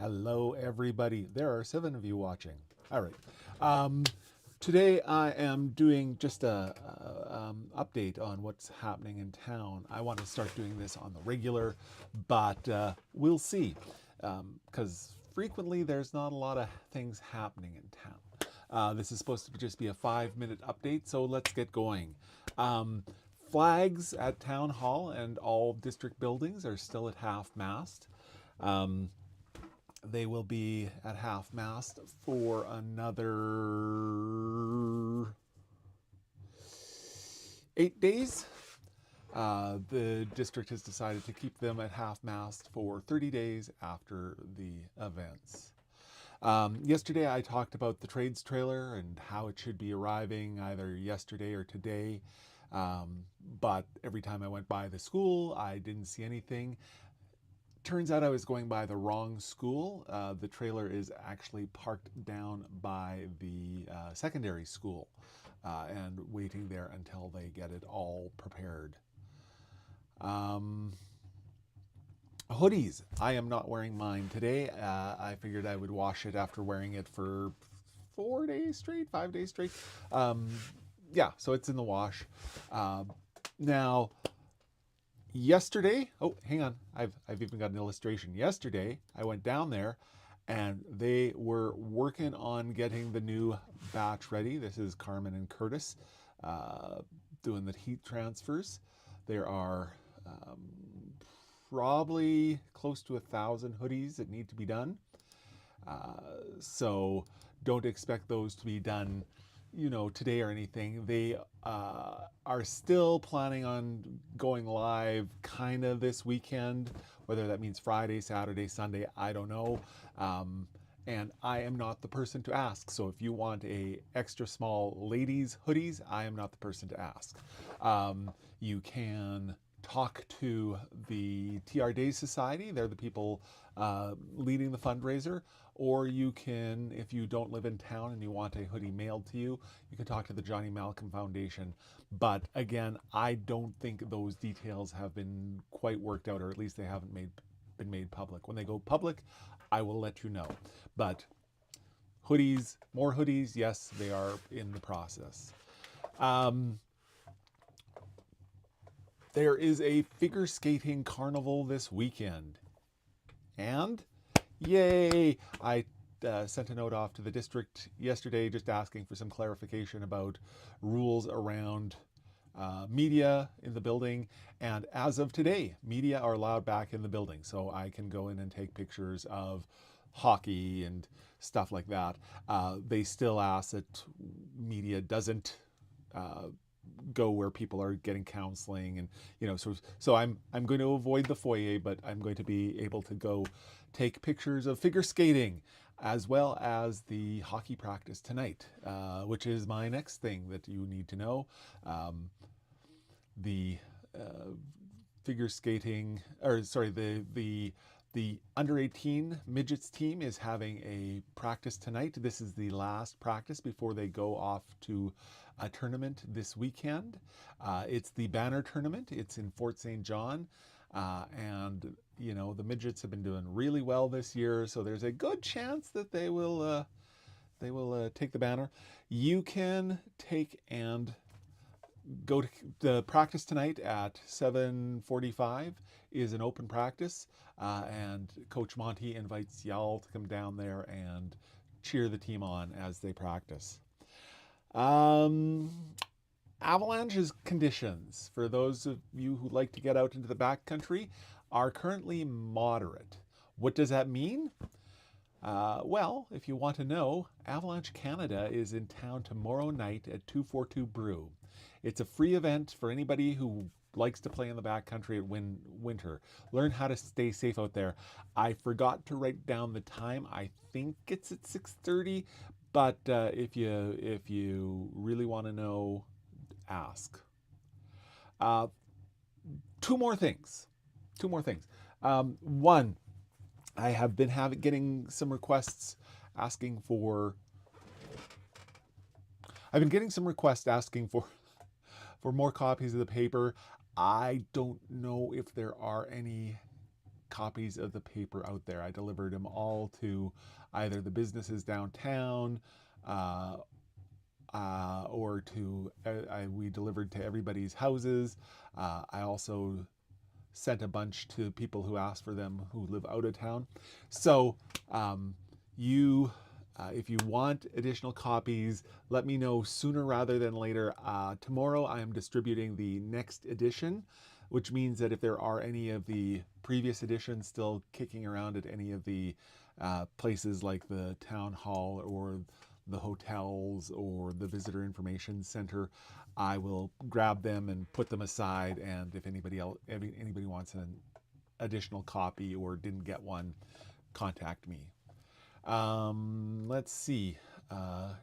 Hello, everybody. There are 7 of you watching. All right. Today I am doing just a update on what's happening in town. I want to start doing this on the regular, but we'll see, because frequently there's not a lot of things happening in town. This is supposed to just be a 5-minute update, so let's get going. Flags at Town Hall and all district buildings are still at half-mast. They will be at half-mast for another 8 days. The district has decided to keep them at half-mast for 30 days after the events. Yesterday I talked about the trades trailer and how it should be arriving either yesterday or today. But every time I went by the school, I didn't see anything. Turns out I was going by the wrong school. The trailer is actually parked down by the secondary school and waiting there until they get it all prepared. Hoodies. I am not wearing mine today. I figured I would wash it after wearing it for 4 days straight, 5 days straight. Yeah, so it's in the wash. Now, yesterday, oh, hang on, I've even got an illustration. Yesterday, I went down there and they were working on getting the new batch ready. This is Carmen and Curtis doing the heat transfers. There are probably close to 1,000 hoodies that need to be done. So don't expect those to be done, today or anything. They are still planning on going live kind of this weekend, whether that means Friday, Saturday, Sunday, I don't know. And I am not the person to ask. So if you want a extra small ladies hoodies, I am not the person to ask. You can talk to the TR Days Society. They're the people leading the fundraiser. Or you can, if you don't live in town and you want a hoodie mailed to you, you can talk to the Johnny Malcolm Foundation. But again, I don't think those details have been quite worked out, or at least they haven't been made public. When they go public, I will let you know. But hoodies, more hoodies, yes, they are in the process. There is a figure skating carnival this weekend. And yay! I sent a note off to the district yesterday just asking for some clarification about rules around media in the building. And as of today, media are allowed back in the building. So I can go in and take pictures of hockey and stuff like that. They still ask that media doesn't go where people are getting counseling, and so I'm going to avoid the foyer, but I'm going to be able to go take pictures of figure skating as well as the hockey practice tonight, which is my next thing that you need to know. The figure skating, or sorry, the under 18 midgets team is having a practice tonight. This is the last practice before they go off to a tournament this weekend. It's the banner tournament. It's in Fort St. John. And, the midgets have been doing really well this year, so there's a good chance that they will take the banner. You can take and go to the practice tonight at 7:45 is an open practice, and Coach Monty invites y'all to come down there and cheer the team on as they practice. Avalanche's conditions, for those of you who like to get out into the backcountry, are currently moderate. What does that mean? Well, if you want to know, Avalanche Canada is in town tomorrow night at 242 Brew. It's a free event for anybody who likes to play in the backcountry at winter. Learn how to stay safe out there. I forgot to write down the time. I think it's at 6:30, but if you really want to know, ask. Two more things. One, I have been getting some requests asking for. I've been getting some requests asking for more copies of the paper. I don't know if there are any copies of the paper out there. I delivered them all to either the businesses downtown, or we delivered to everybody's houses. I also sent a bunch to people who asked for them who live out of town. So if you want additional copies, let me know sooner rather than later. Tomorrow I am distributing the next edition, which means that if there are any of the previous editions still kicking around at any of the places like the town hall or the hotels or the visitor information center, I will grab them and put them aside. And if anybody wants an additional copy or didn't get one, contact me. Let's see.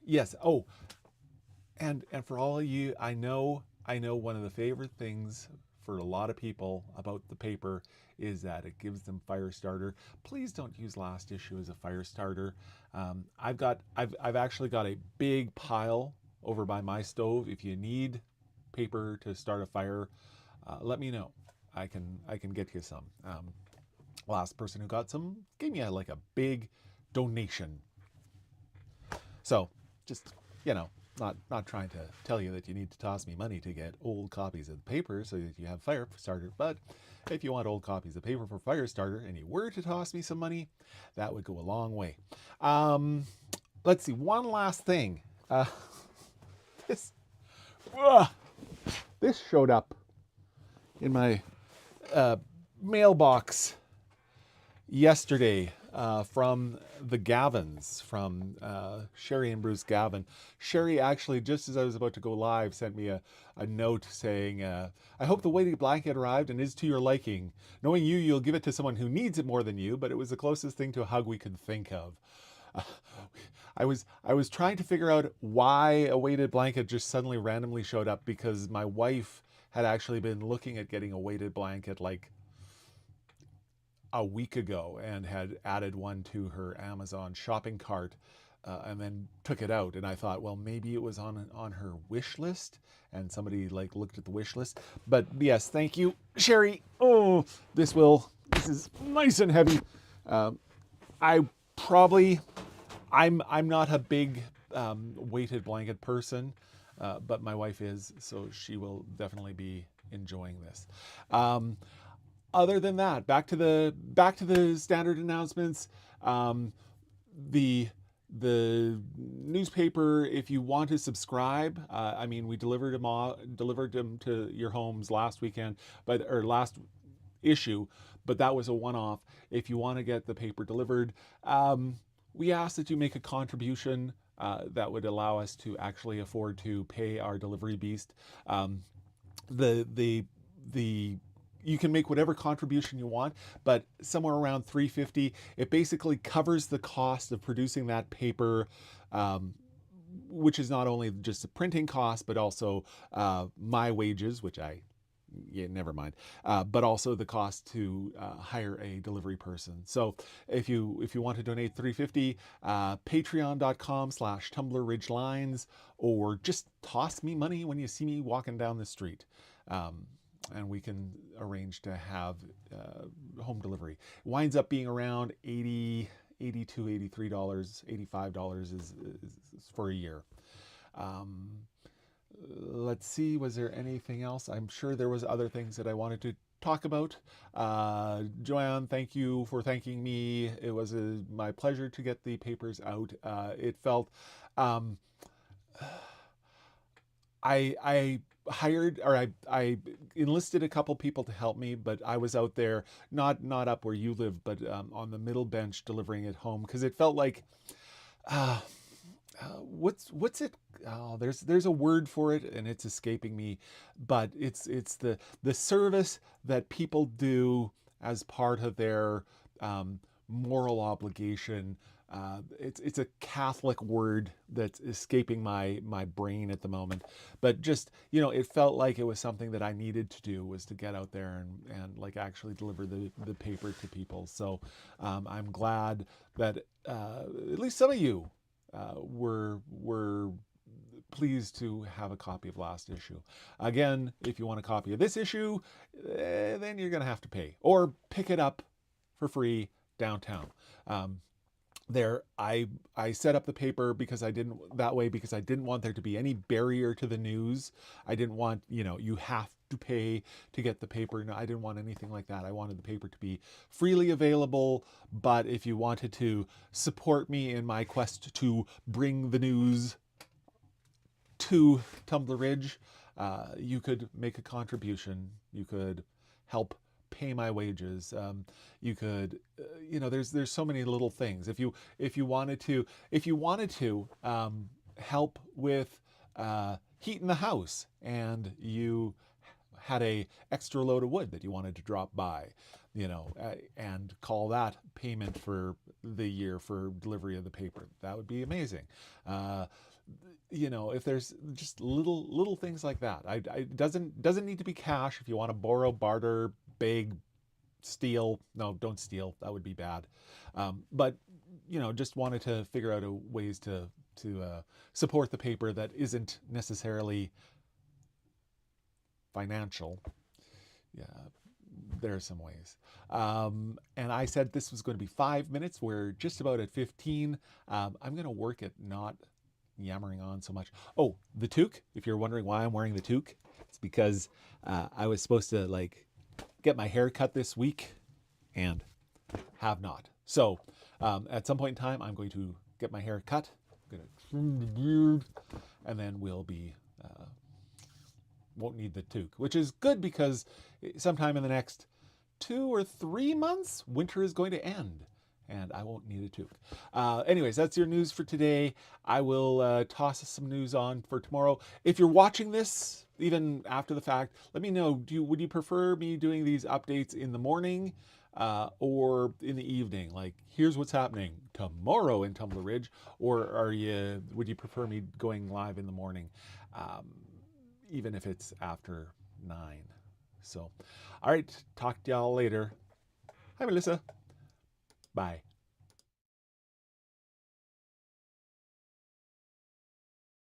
Yes. Oh, and for all of you, I know one of the favorite things for a lot of people about the paper is that it gives them fire starter. Please don't use last issue as a fire starter. I've actually got a big pile over by my stove. If you need paper to start a fire, let me know. I can get you some. Last person who got some gave me like a big donation. So just, not trying to tell you that you need to toss me money to get old copies of the paper so that you have fire starter, but if you want old copies of paper for fire starter and you were to toss me some money, that would go a long way. Let's see, one last thing. This showed up in my mailbox yesterday from the Gavins, from Sherry and Bruce Gavin. Sherry actually, just as I was about to go live, sent me a note saying, I hope the weighted blanket arrived and is to your liking. Knowing you, you'll give it to someone who needs it more than you, but it was the closest thing to a hug we could think of. I was trying to figure out why a weighted blanket just suddenly randomly showed up, because my wife had actually been looking at getting a weighted blanket like a week ago and had added one to her Amazon shopping cart, and then took it out. And I thought, well, maybe it was on her wish list and somebody like looked at the wish list. But yes, thank you, Sherry. Oh, this is nice and heavy. I'm not a big weighted blanket person, but my wife is, so she will definitely be enjoying this. Other than that, back to the standard announcements. The newspaper, if you want to subscribe, we delivered them to your homes last weekend, or last issue, but that was a one-off. If you want to get the paper delivered, we ask that you make a contribution that would allow us to actually afford to pay our delivery beast. You can make whatever contribution you want, but somewhere around $3.50, it basically covers the cost of producing that paper, which is not only just the printing cost, but also my wages, which never mind, but also the cost to hire a delivery person. So if you want to donate $3.50, patreon.com/Tumbler Ridge Lines, or just toss me money when you see me walking down the street. And we can arrange to have home delivery. It winds up being around $80, $82, $83, $85 is for a year. Let's see, was there anything else? I'm sure there was other things that I wanted to talk about. Joanne, thank you for thanking me. It was my pleasure to get the papers out. It felt, I enlisted a couple people to help me, but I was out there, not up where you live, but on the middle bench delivering it home, because it felt like, what's it? Oh, there's a word for it and it's escaping me, but it's the service that people do as part of their moral obligation. It's a Catholic word that's escaping my brain at the moment, but just, it felt like it was something that I needed to do, was to get out there and like actually deliver the paper to people. So I'm glad that at least some of you were pleased to have a copy of last issue. Again, if you want a copy of this issue, then you're going to have to pay or pick it up for free downtown. There, I set up the paper because I didn't want there to be any barrier to the news. I didn't want, you have to pay to get the paper. No, I didn't want anything like that. I wanted the paper to be freely available, but if you wanted to support me in my quest to bring the news to Tumbler Ridge, you could make a contribution. You could help pay my wages. You could, there's so many little things. If you wanted to help with heat in the house, and you had a extra load of wood that you wanted to drop by, and call that payment for the year for delivery of the paper, that would be amazing. If there's just little things like that, it doesn't need to be cash. If you want to borrow, barter, beg, steal, no, don't steal. That would be bad. But just wanted to figure out ways to support the paper that isn't necessarily financial. Yeah, there are some ways. And I said this was going to be 5 minutes. We're just about at 15. I'm going to work at not yammering on so much. Oh, the toque. If you're wondering why I'm wearing the toque, it's because I was supposed to get my hair cut this week and have not. So at some point in time, I'm going to get my hair cut. I'm going to trim the beard, and then we'll be won't need the toque, which is good because sometime in the next 2 or 3 months, winter is going to end, and I won't need a toque. Anyways, that's your news for today. I will toss some news on for tomorrow. If you're watching this, even after the fact, let me know, would you prefer me doing these updates in the morning or in the evening? Like, here's what's happening tomorrow in Tumbler Ridge, or would you prefer me going live in the morning, even if it's after 9? So, all right, talk to y'all later. Hi, Melissa. Bye.